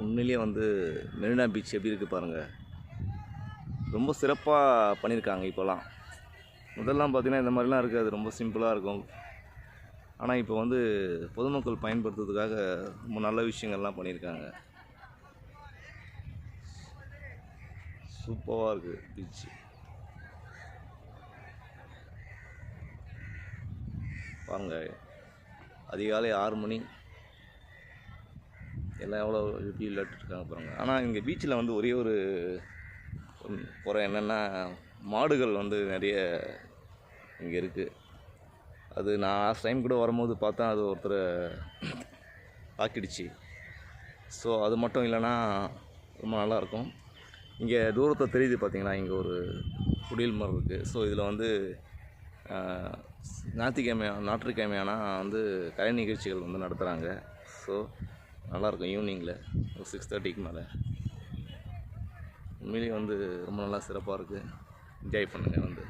உண்மையிலேயே வந்து மெரினா பீச் எப்படி இருக்குது பாருங்கள். ரொம்ப சிறப்பாக பண்ணியிருக்காங்க. இப்போலாம் முதல்லாம் பார்த்திங்கன்னா இந்த மாதிரிலாம் இருக்காது, ரொம்ப சிம்பிளாக இருக்கும். ஆனால் இப்போ வந்து பொதுமக்கள் பயன்படுத்துறதுக்காக ரொம்ப நல்ல விஷயங்கள்லாம் பண்ணியிருக்காங்க. சூப்பராக இருக்குது பீச். பாருங்கள், அதிகாலை 6 மணி எல்லாம் எவ்வளோ எப்படி விளையாட்டுருக்காங்க பாருங்கள். ஆனால் இங்கே பீச்சில் வந்து ஒரே ஒரு குறை என்னென்னா, மாடுகள் வந்து நிறைய இங்கே இருக்குது. அது நான் லாஸ்ட் டைம் கூட வரும்போது பார்த்தா அது ஒருத்தரை தாக்கிடுச்சு. ஸோ அது மட்டும் இல்லைன்னா ரொம்ப நல்லாயிருக்கும். இங்கே தூரத்தில் தெரியுது பார்த்தீங்கன்னா, இங்கே ஒரு குடில் மரம் இருக்குது. ஸோ இதில் வந்து ஞாயிற்றுக்கிழமையானா வந்து கலை நிகழ்ச்சிகள் வந்து நடத்துகிறாங்க. ஸோ நல்லாயிருக்கும். ஈவினிங்கில் ஒரு 6:30க்கு மேலே உண்மையிலேயே வந்து ரொம்ப நல்லா சிறப்பாக இருக்குது. என்ஜாய் பண்ணுங்கள் வந்து.